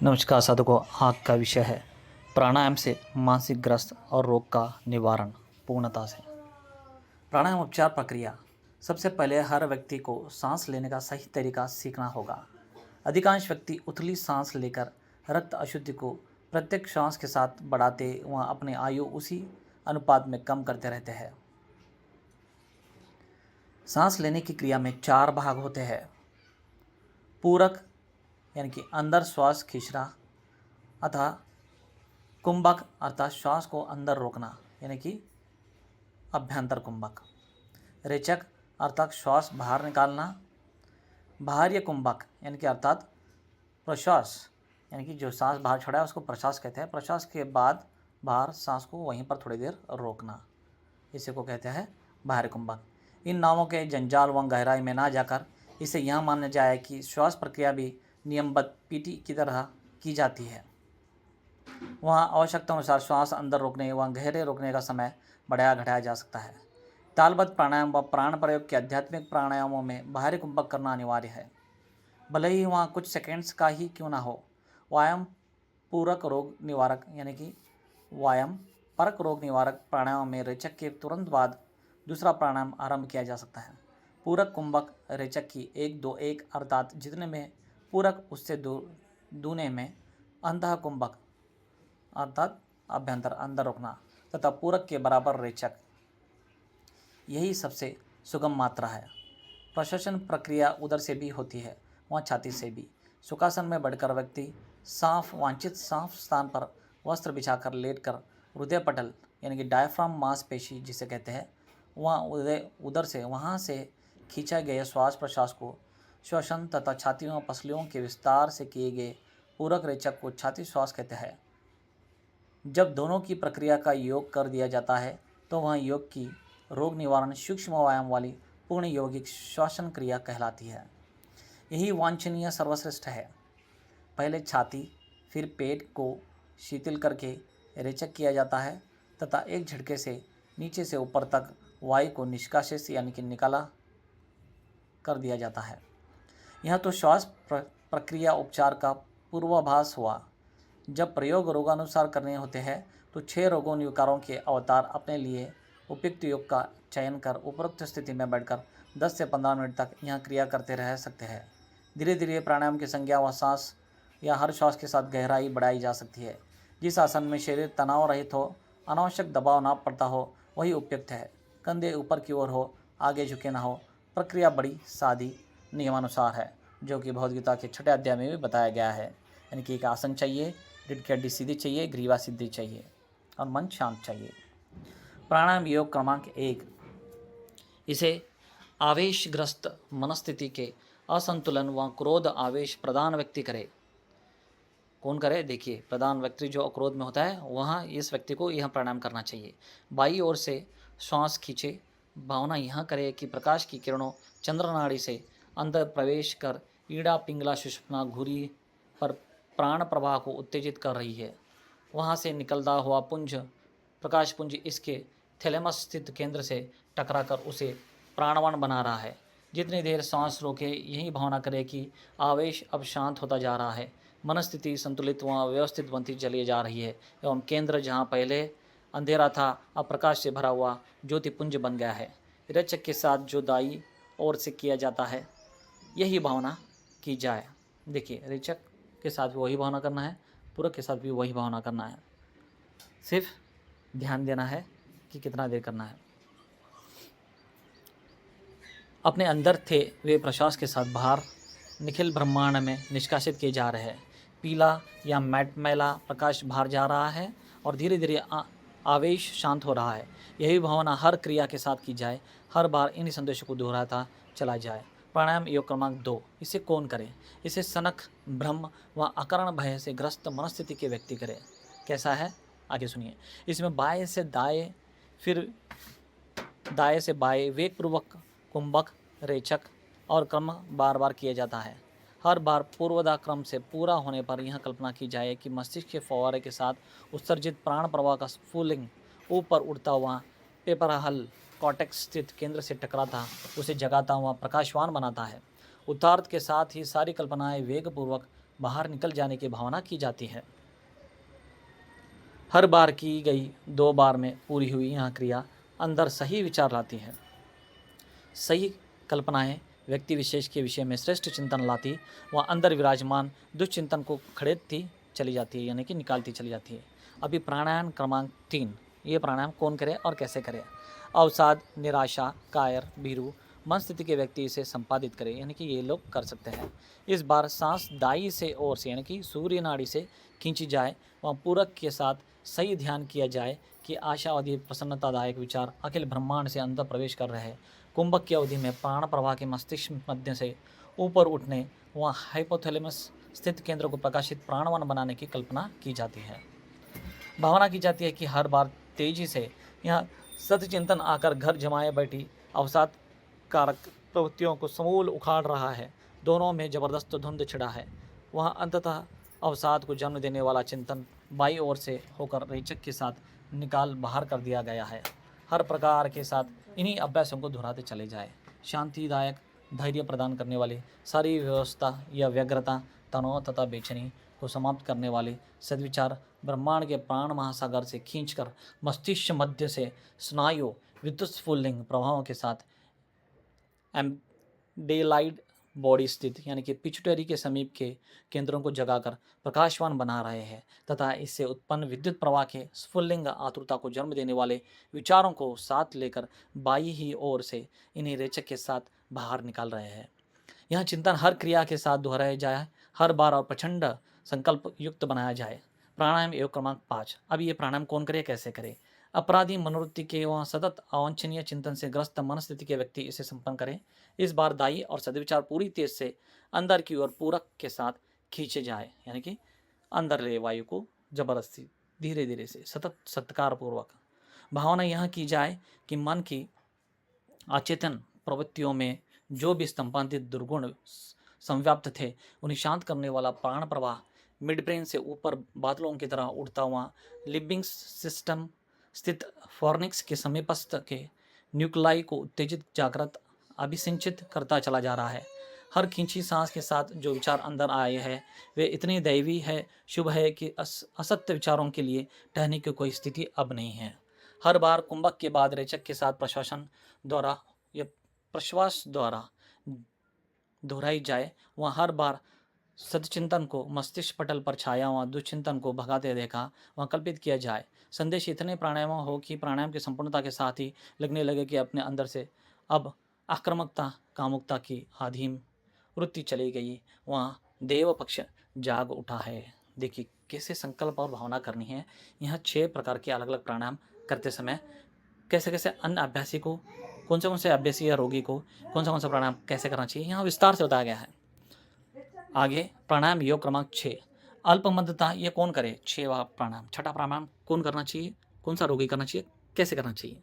नमस्कार साधकों, आज का विषय है प्राणायाम से मानसिक ग्रस्त और रोग का निवारण पूर्णता से। प्राणायाम उपचार प्रक्रिया। सबसे पहले हर व्यक्ति को सांस लेने का सही तरीका सीखना होगा। अधिकांश व्यक्ति उथली सांस लेकर रक्त अशुद्धि को प्रत्येक श्वास के साथ बढ़ाते व अपनी आयु उसी अनुपात में कम करते रहते हैं। सांस लेने की क्रिया में 4 भाग होते हैं। पूरक यानी कि अंदर श्वास खींचना, अतः कुंभक अर्थात श्वास को अंदर रोकना यानी कि अभ्यंतर कुंभक। रेचक अर्थात श्वास बाहर निकालना। बाह्य कुंभक यानी कि अर्थात प्रश्वास यानी कि जो सांस बाहर छोड़ा है उसको प्रश्वास कहते हैं। प्रश्वास के बाद बाहर सांस को वहीं पर थोड़ी देर रोकना, इसी को कहते हैं बाह्य कुंभक। इन नामों के जंजाल व गहराई में ना जाकर इसे यह माना जाए कि श्वास प्रक्रिया भी नियमबद्ध पीटी की तरह की जाती है। वहाँ आवश्यकता अनुसार श्वास अंदर रोकने व गहरे रोकने का समय बढ़ाया घटाया जा सकता है। तालबद्ध प्राणायाम व प्राण प्रयोग के आध्यात्मिक प्राणायामों में बाहरी कुंभक करना अनिवार्य है, भले ही वहाँ कुछ सेकेंड्स का ही क्यों ना हो। व्यायाम पूरक रोग निवारक यानी कि व्यायाम परक रोग निवारक प्राणायाम में रेचक के तुरंत बाद दूसरा प्राणायाम आरंभ किया जा सकता है। पूरक कुंभक रेचक की 1-2-1 अर्थात जितने में पूरक उससे दूने में अंतः कुंभक अर्थात अभ्यंतर अंदर रोकना तथा पूरक के बराबर रेचक, यही सबसे सुगम मात्रा है। प्रश्वसन प्रक्रिया उदर से भी होती है व छाती से भी। सुखासन में बढ़कर व्यक्ति वांछित साफ स्थान पर वस्त्र बिछाकर लेटकर हृदय पटल यानी कि डायफ्राम मांसपेशी जिसे कहते हैं उदर से वहाँ से खींचा गया श्वास प्रश्वास को श्वसन तथा छाती व पसलियों के विस्तार से किए गए पूरक रेचक को छाती श्वास कहते हैं। जब दोनों की प्रक्रिया का योग कर दिया जाता है तो वह योग की रोग निवारण सूक्ष्म व्यायाम वाली पूर्ण यौगिक श्वसन क्रिया कहलाती है। यही वांछनीय सर्वश्रेष्ठ है। पहले छाती फिर पेट को शिथिल करके रेचक किया जाता है तथा एक झटके से नीचे से ऊपर तक वायु को निष्कासित यानी कि निकाला कर दिया जाता है। यह तो श्वास प्रक्रिया उपचार का पूर्वाभास हुआ। जब प्रयोग रोगानुसार करने होते हैं तो 6 रोगों निवारकों के अवतार अपने लिए उपयुक्त योग का चयन कर उपरोक्त स्थिति में बैठकर 10 से 15 मिनट तक यह क्रिया करते रह सकते हैं। धीरे धीरे प्राणायाम की संज्ञा व सांस या हर श्वास के साथ गहराई बढ़ाई जा सकती है। जिस आसन में शरीर तनाव रहित हो, अनावश्यक दबाव ना पड़ता हो, वही उपयुक्त है। कंधे ऊपर की ओर हो, आगे झुके ना हो। प्रक्रिया बड़ी सादी नियमानुसार है, जो कि भगवद्गीता के 6 अध्याय में भी बताया गया है। यानी कि एक आसन चाहिए, रीढ़ की हड्डी सीधी चाहिए, ग्रीवा सीधी चाहिए और मन शांत चाहिए। प्राणायाम योग क्रमांक 1। इसे आवेशग्रस्त मनस्थिति के असंतुलन व क्रोध आवेश प्रधान व्यक्ति करे। कौन करे? देखिए, प्रधान व्यक्ति जो क्रोध में होता है वहाँ इस व्यक्ति को यह प्राणायाम करना चाहिए। बाई ओर से श्वास खींचे, भावना यह करे कि प्रकाश की किरणों चंद्र नाड़ी से अंदर प्रवेश कर ईड़ा पिंगला सुषुम्ना घुरी पर प्राण प्रवाह को उत्तेजित कर रही है। वहाँ से निकलता हुआ पुंज प्रकाश पुंज इसके थैलेमस स्थित केंद्र से टकराकर उसे प्राणवान बना रहा है। जितनी देर सांस रोके यही भावना करे कि आवेश अब शांत होता जा रहा है, मनस्थिति संतुलित व व्यवस्थित बनती चली जा रही है एवं केंद्र जहाँ पहले अंधेरा था अब प्रकाश से भरा हुआ ज्योतिपुंज बन गया है। रेचक के साथ जो दाई ओर से किया जाता है यही भावना की जाए। देखिए, रेचक के साथ भी वही भावना करना है, पूरक के साथ भी वही भावना करना है। सिर्फ ध्यान देना है कि कितना देर करना है। अपने अंदर थे वे प्रश्वास के साथ बाहर निखिल ब्रह्मांड में निष्कासित किए जा रहे हैं। पीला या मैला प्रकाश बाहर जा रहा है और धीरे धीरे आवेश शांत हो रहा है। यही भावना हर क्रिया के साथ की जाए, हर बार इन संदेशों को दोहराता चला जाए। प्राणायाम योग क्रमांक 2। इसे कौन करे? इसे सनक भ्रम व अकारण भय से ग्रस्त मनस्थिति के व्यक्ति करे। कैसा है? आगे सुनिए। इसमें बाएं से दाएं फिर दाएं से बाएं वेगपूर्वक कुंभक रेचक और क्रम बार बार किया जाता है। हर बार पूर्वदा क्रम से पूरा होने पर यह कल्पना की जाए कि मस्तिष्क के फव्वारे के साथ उत्सर्जित प्राण प्रवाह का स्फुलिंग ऊपर उड़ता हुआ पेपरहल कॉर्टेक्स स्थित केंद्र से टकराता उसे जगाता हुआ प्रकाशवान बनाता है। उत्तरार्थ के साथ ही सारी कल्पनाएं वेगपूर्वक बाहर निकल जाने की भावना की जाती है। हर बार की गई 2 बार में पूरी हुई यह क्रिया अंदर सही विचार लाती है। सही कल्पनाएं व्यक्ति विशेष के विषय में श्रेष्ठ चिंतन लाती, वह अंदर विराजमान दुष्चिंतन को खड़ेरती चली जाती है, यानी कि निकालती चली जाती है। अभी प्राणायाम क्रमांक 3, ये प्राणायाम कौन करे और कैसे करे? अवसाद, निराशा, कायर, भीरू मन स्थिति के व्यक्ति इसे संपादित करे, यानी कि ये लोग कर सकते हैं। इस बार सांस दाई से ओर से, यानी कि सूर्य नाड़ी से खींची जाए, वह पूरक के साथ सही ध्यान किया जाए कि आशावादी प्रसन्नतादायक विचार अखिल ब्रह्मांड से अंदर प्रवेश कर रहे हैं। कुंभक की अवधि में प्राण प्रवाह के मस्तिष्क मध्य से ऊपर उठने व हाइपोथैलेमस स्थित केंद्र को प्रकाशित प्राणवान बनाने की कल्पना की जाती है। भावना की जाती है कि हर बार तेजी से यह सतचिंतन आकर घर जमाए बैठी अवसाद कारक प्रवृत्तियों को समूल उखाड़ रहा है। दोनों में जबरदस्त धुंध छिड़ा है। वह अंततः अवसाद को जन्म देने वाला चिंतन बाई ओर से होकर रेचक के साथ निकाल बाहर कर दिया गया है। हर प्रकार के साथ इन्हीं अभ्यासों को दोहराते चले जाए। शांतिदायक धैर्य प्रदान करने वाले, सारी व्यवस्था या व्यग्रता, तनाव तथा बेचैनी को समाप्त करने वाले सद्विचार ब्रह्मांड के प्राण महासागर से खींचकर मस्तिष्क मध्य से स्नायु विद्युत स्फुलिंग प्रभावों के साथ डेलाइड बॉडी स्थित, यानी कि पिट्यूटरी के समीप के केंद्रों को जगाकर प्रकाशवान बना रहे हैं तथा इससे उत्पन्न विद्युत प्रवाह के स्फुल्लिंग आतुरता को जन्म देने वाले विचारों को साथ लेकर बाई ही ओर से इन्हीं रेचक के साथ बाहर निकाल रहे हैं। यह चिंतन हर क्रिया के साथ दोहराया जाए, हर बार और प्रचंड संकल्प युक्त बनाया जाए। प्राणायाम योग क्रमांक 5। अब ये प्राणायाम कौन करे, कैसे करे? अपराधी मनोवृत्ति के व सतत अवांछनीय चिंतन से ग्रस्त मन स्थिति के व्यक्ति इसे संपन्न करें। इस बार दाई और सद्विचार पूरी तेज से अंदर की ओर पूरक के साथ खींचे जाए, यानी कि अंदर ले वायु को जबरदस्ती धीरे धीरे से सतत सत्कार पूर्वक। भावना यह की जाए कि मन की अचेतन प्रवृत्तियों में जो भी स्तंभांतित दुर्गुण संव्याप्त थे उन्हें शांत करने वाला प्राण प्रवाह मिड ब्रेन से ऊपर बादलों की तरह उड़ता हुआ लिबिंग सिस्टम स्थित फॉर्निक्स के समीपस्थ के न्यूक्लाई को उत्तेजित जागृत अभिसिंचित करता चला जा रहा है। हर खींची सांस के साथ जो विचार अंदर आए हैं वे इतने दैवी है, शुभ है कि असत्य विचारों के लिए ठहरने की कोई स्थिति अब नहीं है। हर बार कुंभक के बाद रेचक के साथ प्रश्वासन द्वारा या प्रश्वास द्वारा दोहराई जाए, वह हर बार सदचिंतन को मस्तिष्क पटल पर छाया हुआ दुश्चिंतन को भगाते देखा वह कल्पित किया जाए। संदेश इतने प्राणायाम हो कि प्राणायाम की संपूर्णता के साथ ही लगने लगे कि अपने अंदर से अब आक्रामकता कामुकता की आधीन वृत्ति चली गई, वहाँ देव पक्ष जाग उठा है। देखिए कैसे संकल्प और भावना करनी है। यहाँ 6 प्रकार के अलग अलग प्राणायाम करते समय कैसे कैसे अन्य अभ्यासी को, कौन से अभ्यासी या रोगी को कौन सा प्राणायाम कैसे करना चाहिए, यहाँ विस्तार से बताया गया है। आगे प्राणायाम योग क्रमांक 6, अल्पमंदता, ये कौन करे? 6वां प्राणायाम, छठा प्राणायाम कौन करना चाहिए, कौन सा रोगी करना चाहिए, कैसे करना चाहिए?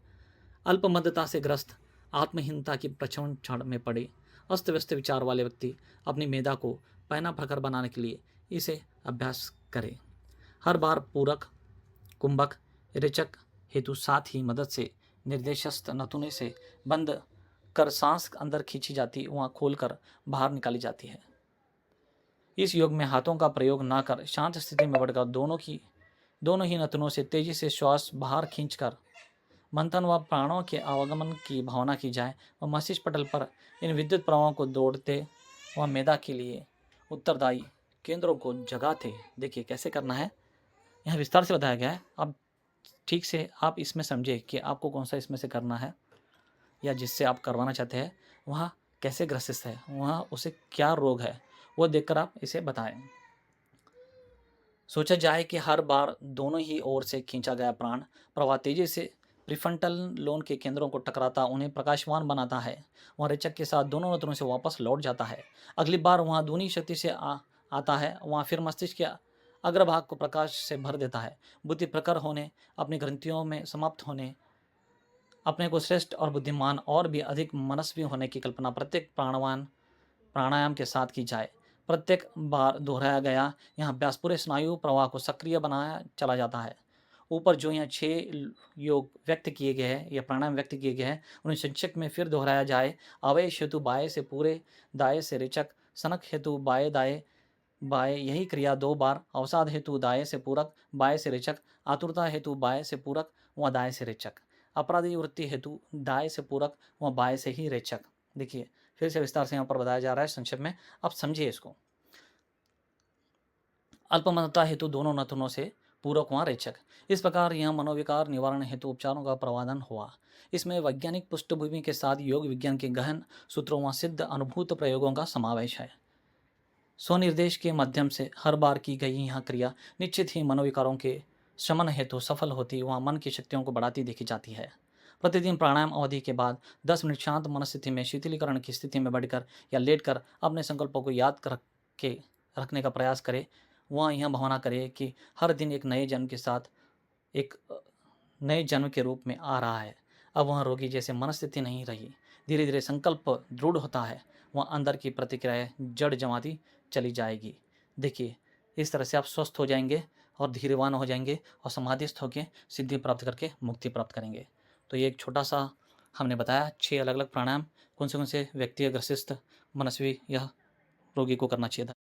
अल्पमंदता से ग्रस्त, आत्महीनता की प्रचंड क्षण में पड़े अस्त व्यस्त विचार वाले व्यक्ति अपनी मेधा को पैना प्रखर बनाने के लिए इसे अभ्यास करे। हर बार पूरक, कुंभक, रेचक हेतु साथ ही मदद से निर्देशस्थ नथुने से बंद कर सांस अंदर खींची जाती, वहाँ खोलकर बाहर निकाली जाती है। इस योग में हाथों का प्रयोग न कर शांत स्थिति में बढ़कर दोनों ही नथुनों से तेजी से श्वास बाहर खींचकर मंथन व प्राणों के आवागमन की भावना की जाए और मस्तिष्क पटल पर इन विद्युत प्रवाहों को दौड़ते व मेधा के लिए उत्तरदायी केंद्रों को जगाते। देखिए कैसे करना है, यहाँ विस्तार से बताया गया है। अब ठीक से आप इसमें समझे कि आपको कौन सा इसमें से करना है या जिससे आप करवाना चाहते हैं वहाँ कैसे ग्रसित है, वहाँ उसे क्या रोग है, वो देखकर आप इसे बताएं। सोचा जाए कि हर बार दोनों ही ओर से खींचा गया प्राण प्रवाह तेजी से प्रीफ्रंटल लोन के केंद्रों को टकराता उन्हें प्रकाशवान बनाता है। वहाँ रेचक के साथ दोनों नथुनों से वापस लौट जाता है। अगली बार वहाँ दूनी शक्ति से आता है, वहाँ फिर मस्तिष्क के अग्रभाग को प्रकाश से भर देता है। बुद्धि प्रखर होने, अपनी ग्रंथियों में समाप्त होने, अपने को श्रेष्ठ और बुद्धिमान और भी अधिक मनस्वी होने की कल्पना प्रत्येक प्राणायाम के साथ की जाए। प्रत्येक बार दोहराया गया यह अभ्यास पूरे स्नायु प्रवाह को सक्रिय बनाया चला जाता है। ऊपर जो यहाँ 6 योग व्यक्त किए गए हैं या प्राणायाम व्यक्त किए गए हैं उन्हें संक्षेप में फिर दोहराया जाए। अवयश हेतु बाएं से पूरे, दाएं से रेचक, सनक हेतु बाएं दाएं, बाय, यही क्रिया 2 बार अवसाद हेतु दाएँ से पूरक, बाएँ से रेचक, आतुरता हेतु बाएँ से पूरक व दाएँ से रेचक, अपराधी वृत्ति हेतु दाएँ से पूरक व बाएँ से ही रेचक। देखिए, फिर से विस्तार से यहाँ पर बताया जा रहा है संक्षेप में, अब समझिए इसको। अल्पमतता हेतु दोनों नथनों से पूरक व रेचक। इस प्रकार यह मनोविकार निवारण हेतु उपचारों का प्रावधान हुआ। इसमें वैज्ञानिक पृष्ठभूमि के साथ योग विज्ञान के गहन सूत्रों व सिद्ध अनुभूत प्रयोगों का समावेश है। स्वनिर्देश के माध्यम से हर बार की गई यह क्रिया निश्चित ही मनोविकारों के शमन हेतु सफल होती व मन की शक्तियों को बढ़ाती देखी जाती है। प्रतिदिन प्राणायाम अवधि के बाद 10 मिनट शांत मनस्थिति में शीतलीकरण की स्थिति में बैठकर या लेटकर अपने संकल्पों को याद कर के रखने का प्रयास करें। वह यह भावना करे कि हर दिन एक नए जन्म के साथ एक नए जन्म के रूप में आ रहा है। अब वह रोगी जैसे मनस्थिति नहीं रही। धीरे धीरे संकल्प दृढ़ होता है, वह अंदर की प्रतिक्रियाएं जड़ जमाती चली जाएगी। देखिए, इस तरह से आप स्वस्थ हो जाएंगे और धीरवान हो जाएंगे और समाधिस्थ होकर सिद्धि प्राप्त करके मुक्ति प्राप्त करेंगे। तो ये एक छोटा सा हमने बताया 6 अलग अलग प्राणायाम कौन से व्यक्ति ग्रसित मनस्वी यह रोगी को करना चाहिए था।